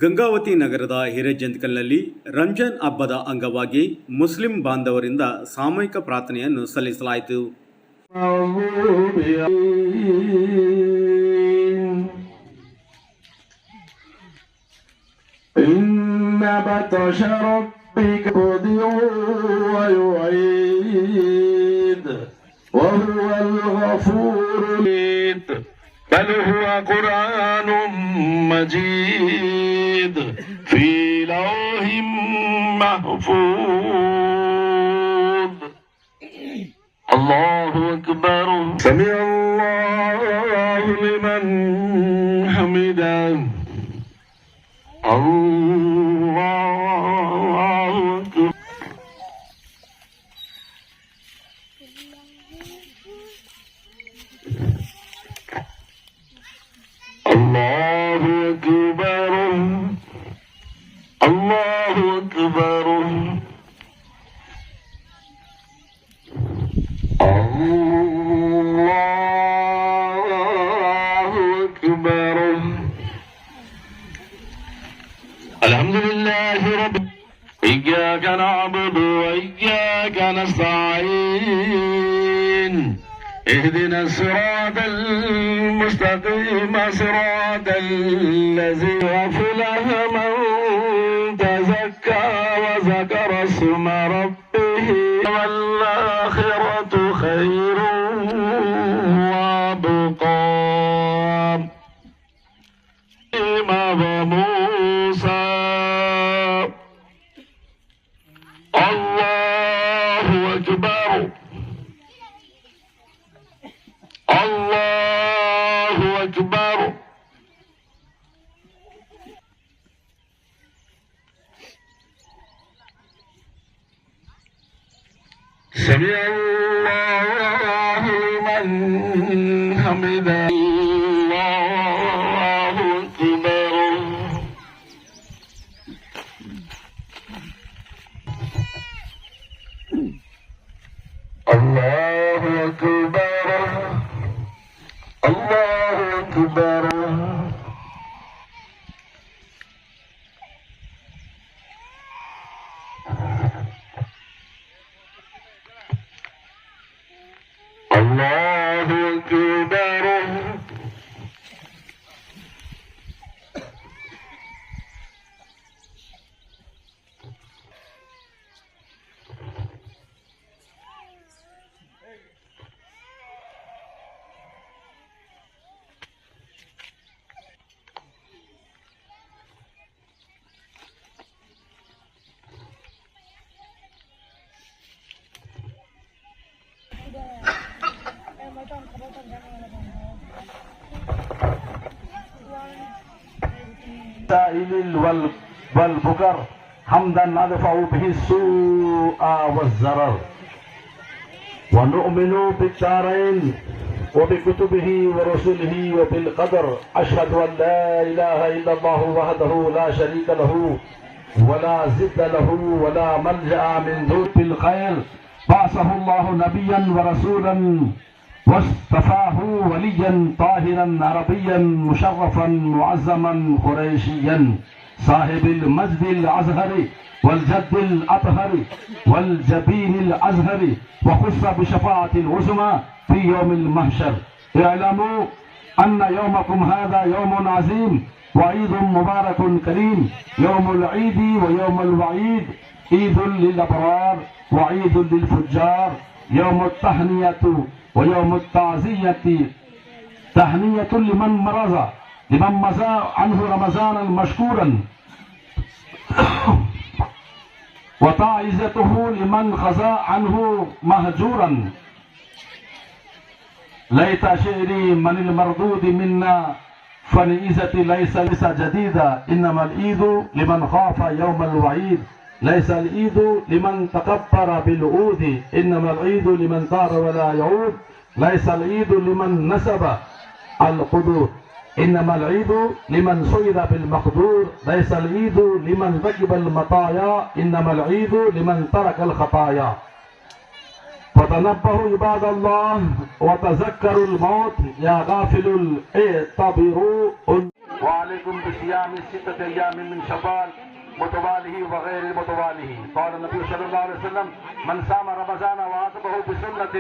ಗಂಗಾವತಿ ನಗರದ ಹಿರೇಜಂತ್ಕಲ್ನಲ್ಲಿ ರಂಜಾನ್ ಹಬ್ಬದ ಅಂಗವಾಗಿ ಮುಸ್ಲಿಂ ಬಾಂಧವರಿಂದ ಸಾಮೂಹಿಕ ಪ್ರಾರ್ಥನೆಯನ್ನು ಸಲ್ಲಿಸಲಾಯಿತು. بل هو قرآن مجيد في لوح محفوظ. الله أكبر. سمع الله لمن حمده. الله أكبر. الله أكبر. الله أكبر. الله أكبر. الحمد لله رب. إياك نعبد وإياك نستعين. اهدنا الصراط المستقيم صراط الذين أفلح من تزكى وذكر اسم ربه والآخرة خير وأبقى. وموسى. الله أكبر. الله أكبر. سمع الله لمن حمده. الله أكبر. الله أكبر. الله أكبر. الله أكبر. السائل والبكر حمدا ندفع به السوء والضرر ونؤمن بالدارين وبكتبه ورسله وبالقدر. أشهد أن لا إله إلا الله وحده لا شريك له ولا ضد له ولا ملجأ من دون الخير. بعثه الله نبيا ورسولا واصطفاه وليا طاهرا عربيا مشرفا معظما قريشيا صاحب المجد الأزهر والجد الأطهر والجبين الأزهر وخص بشفاعة العظمى في يوم المحشر. اعلموا أن يومكم هذا يوم عظيم وعيد مبارك كريم. يوم العيد ويوم الوعيد. عيد للأبرار وعيد للفجار. يوم التهنئة ويوم التعزية. تهنية لمن مضى عنه رمضان مشكورا وتعزيته لمن خزى عنه مهجورا. ليت شعري من المردود منا فالعزة ليس جديدة. إنما العيد لمن خاف يوم الوعيد. ليس العيد لمن تكبر بالعود. إنما العيد لمن طار ولا يعود. ليس العيد لمن نسب القدور. إنما العيد لمن صيد بالمقدور. ليس العيد لمن ركب المطايا. إنما العيد لمن ترك الخطايا. فتنبهوا عباد الله وتذكروا الموت يا غافل اعتبروا. وعليكم بصيام 6 أيام من شوال متواله وغير متواله. قال النبي صلى الله عليه وسلم من صام رمضان وعاقبه بسنة.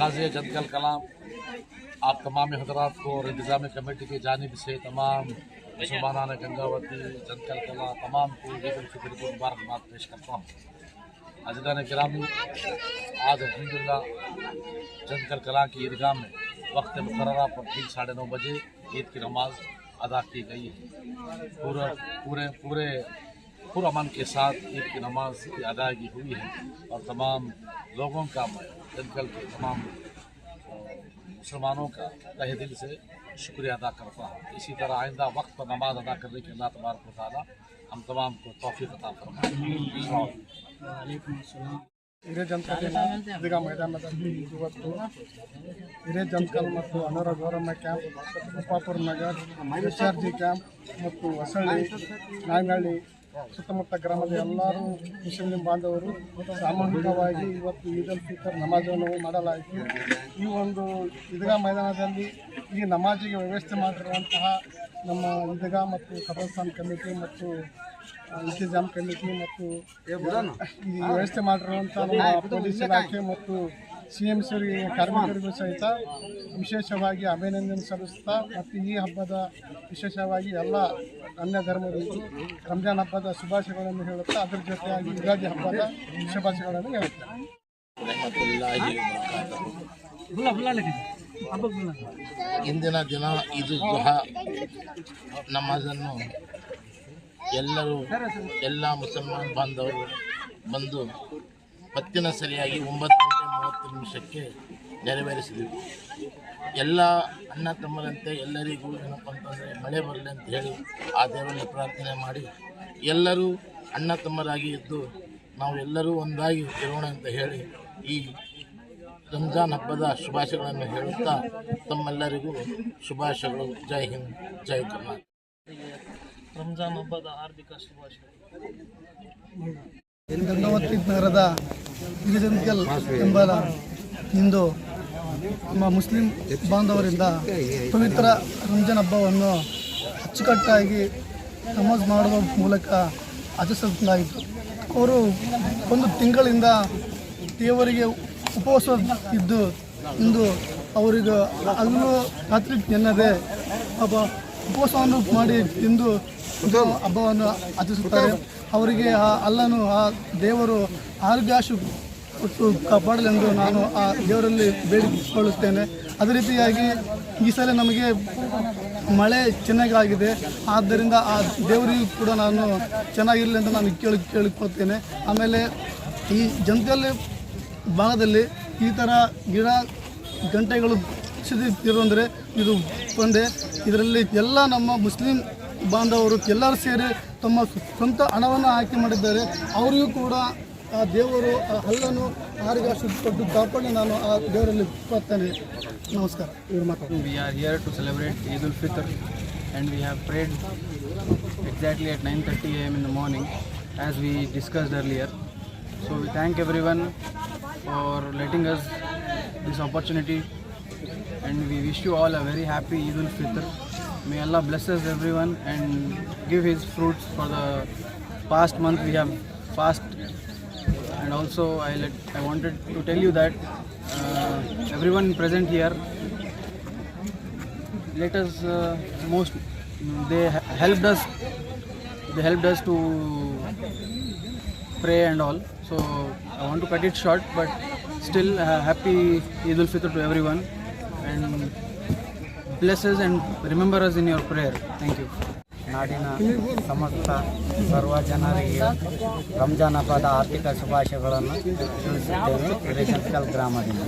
काज़ी जंतकल कलाम आप तमाम हजरात को और इंतज़ामी कमेटी की जानिब से तमाम मुसलमान गंगावती जंतकल कला तमाम को ईद उल फितर की मुबारकबाद पेश करता हूँ। अज़ीज़ान गिरामी, आज अल्हम्दुलिल्लाह जंतकल कला की ईदगाह में वक्त मुकर्ररा पर ठीक 9:30 बजे ईद की नमाज अदा की गई है। पूरे अमन के साथ ईद की नमाज की अदायगी हुई है और तमाम लोगों का मैं जंतकल के तमाम मुसलमानों का तहे दिल से शुक्रिया अदा करता हूँ। इसी तरह आइंदा वक्त पर नमाज अदा करने के अल्लाह तबारक व तआला हम तमाम को तौफीक अता फरमाए। ಹಿರೇಜಂತಕಲ್ ಈದ್ಗಾ ಮೈದಾನದಲ್ಲಿ ಇವತ್ತು ಹಿರೇಜಂತಕಲ್ ಮತ್ತು ಅನೂರ ಗೌರಮ್ಮ ಕ್ಯಾಂಪ್, ಉಪ್ಪಾಪುರ ನಗರ್, ಎಚ್ಆರ್ಜಿ ಕ್ಯಾಂಪ್ ಮತ್ತು ಹೊಸಳ್ಳಿ, ನಾಯನಹಳ್ಳಿ ಸುತ್ತಮುತ್ತ ಗ್ರಾಮದ ಎಲ್ಲರೂ ಮುಸ್ಲಿಂ ಬಾಂಧವರು ಸಾಮೂಹಿಕವಾಗಿ ಇವತ್ತು ಈದ್ ಉಲ್ ಫಿತರ್ ನಮಾಜನ್ನು ಮಾಡಲಾಯಿತು. ಈ ಒಂದು ಈದ್ಗಾ ಮೈದಾನದಲ್ಲಿ ಈ ನಮಾಜಿಗೆ ವ್ಯವಸ್ಥೆ ಮಾಡಿರುವಂತಹ ನಮ್ಮ ಈದ್ಗಾ ಮತ್ತು ಕಬರ್ಸ್ಥಾನ್ ಕಮಿಟಿ ಮತ್ತು ಇಂತಿಜಾಮ್ ಕಮಿಟಿ ಮತ್ತು ಈ ವ್ಯವಸ್ಥೆ ಮಾಡಿರುವಂಥ ನಮ್ಮ ಪೊಲೀಸ್ ಇಲಾಖೆ ಮತ್ತು CMC ಕಾರ್ಮಿಕರಿಗೂ ಸಹಿತ ವಿಶೇಷವಾಗಿ ಅಭಿನಂದನೆ ಸಲ್ಲಿಸ್ತಾ ಮತ್ತು ಈ ಹಬ್ಬದ ವಿಶೇಷವಾಗಿ ಎಲ್ಲ ಅನ್ಯ ಧರ್ಮದವರು ರಂಜಾನ್ ಹಬ್ಬದ ಶುಭಾಶಯಗಳನ್ನು ಹೇಳುತ್ತಾ ಅದರ ಜೊತೆಯಾಗಿ ಯುಗಾದಿ ಹಬ್ಬದ ಶುಭಾಶಯಗಳನ್ನು ಹೇಳುತ್ತಾರೆ. ಇಂದಿನ ದಿನ ಇದು ದುಹಾ ನಮಾಜನ್ನು ಎಲ್ಲ ಮುಸಲ್ಮಾನ್ ಬಾಂಧವರು ಬಂದು ಹೊತ್ತಿನ ಸರಿಯಾಗಿ 9:30 ನೆರವೇರಿಸಿದೆವು. ಎಲ್ಲ ಅಣ್ಣ ತಮ್ಮರಂತೆ ಎಲ್ಲರಿಗೂ ಏನಪ್ಪ ಅಂತಂದರೆ ಮಳೆ ಬರಲಿ ಅಂತ ಹೇಳಿ ಆ ದೇವರಲ್ಲಿ ಪ್ರಾರ್ಥನೆ ಮಾಡಿ ಎಲ್ಲರೂ ಅಣ್ಣ ತಮ್ಮರಾಗಿ ಇದ್ದು ನಾವು ಎಲ್ಲರೂ ಒಂದಾಗಿ ಇರೋಣ ಅಂತ ಹೇಳಿ ಈ ರಂಜಾನ್ ಹಬ್ಬದ ಶುಭಾಶಯಗಳನ್ನು ಹೇಳುತ್ತಾ ತಮ್ಮೆಲ್ಲರಿಗೂ ಶುಭಾಶಯಗಳು. ಜೈ ಹಿಂದ್, ಜೈ ಕರ್ನಾಟಕ. ರಂಜಾನ್ ಹಬ್ಬದ ಹಾರ್ದಿಕ ಶುಭಾಶಯಗಳು. ಗಂಗಾವತಿ ನಗರದ ಹಿರೇಜಂತಕಲ್ ಎಂಬ ಇಂದು ನಮ್ಮ ಮುಸ್ಲಿಂ ಬಾಂಧವರಿಂದ ಪವಿತ್ರ ರಂಜಾನ್ ಹಬ್ಬವನ್ನು ಅಚ್ಚುಕಟ್ಟಾಗಿ ನಮಾಜ್ ಮಾಡುವ ಮೂಲಕ ಆಚರಿಸಲಾಯಿತು. ಅವರು ಒಂದು ತಿಂಗಳಿಂದ ದೇವರಿಗೆ ಉಪವಾಸ ಇದ್ದು ಇಂದು ಅವರಿಗೆ ಹಗಲು ರಾತ್ರಿ ಎನ್ನದೆ ಉಪವಾಸವನ್ನು ಮಾಡಿ ಇಂದು ಹಬ್ಬವನ್ನು ಆಚರಿಸುತ್ತಾರೆ. ಅವರಿಗೆ ಆ ಅಲ್ಲನು ಆ ದೇವರು ಆರೋಗ್ಯಾಶು ಕೊಟ್ಟು ಕಾಪಾಡಲೆಂದು ನಾನು ಆ ದೇವರಲ್ಲಿ ಬೇಡಿಕೊಳ್ಳುತ್ತೇನೆ. ಅದೇ ರೀತಿಯಾಗಿ ಈ ಸಲ ನಮಗೆ ಮಳೆ ಚೆನ್ನಾಗಿದೆ, ಆದ್ದರಿಂದ ಆ ದೇವರಿಗೂ ಕೂಡ ನಾನು ಚೆನ್ನಾಗಿರಲಿ ಅಂತ ನಾನು ಕೇಳಿಕೊಳ್ತೇನೆ. ಆಮೇಲೆ ಈ ಜಂತಕಲ್ ಭಾಗದಲ್ಲಿ ಈ ಥರ ಗಿಡ ಗಂಟೆಗಳು ಸಿಗುತ್ತಿರುವಂದರೆ ಇದು ಒಂದೇ. ಇದರಲ್ಲಿ ಎಲ್ಲ ನಮ್ಮ ಮುಸ್ಲಿಂ ಬಾಂಧವರು ಎಲ್ಲರೂ ಸೇರಿ ತಮ್ಮ ಸ್ವಂತ ಹಣವನ್ನು ಆಯ್ಕೆ ಮಾಡಿದ್ದಾರೆ. ಅವರಿಗೂ ಕೂಡ ಆ ದೇವರು ಆ ಹಲ್ಲನ್ನು ಆರೋಗ್ಯ ಕೊಟ್ಟು ಕಾಪಾಡಿ ನಾನು ಆ ದೇವರಲ್ಲಿ ಪ್ರಾರ್ಥನೆ. ನಮಸ್ಕಾರ. We are here to celebrate Eid al-Fitr and we have prayed exactly at 9:30 a.m. in the morning as we discussed earlier. So we thank everyone for letting us this opportunity and we wish you all a very happy Eid al-Fitr. May Allah bless us everyone and give His fruits for the past month we have fast. And also I wanted to tell you that everyone present here, let us they helped us to pray and all. So I want to cut it short, but still happy Eid al-Fitr to everyone and bless us and remember us in your prayer. Thank you. ನಾಡಿನ ಸಮಸ್ತ ಸರ್ವ ಜನರಿಗೆ ರಂಜಾನ್ ಹಬ್ಬದ ಆರ್ಥಿಕ ಶುಭಾಶಯಗಳನ್ನು ತಿಳಿಸುತ್ತೇನೆ. ಹಿರೇಜಂತಕಲ್ ಗ್ರಾಮದಿಂದ.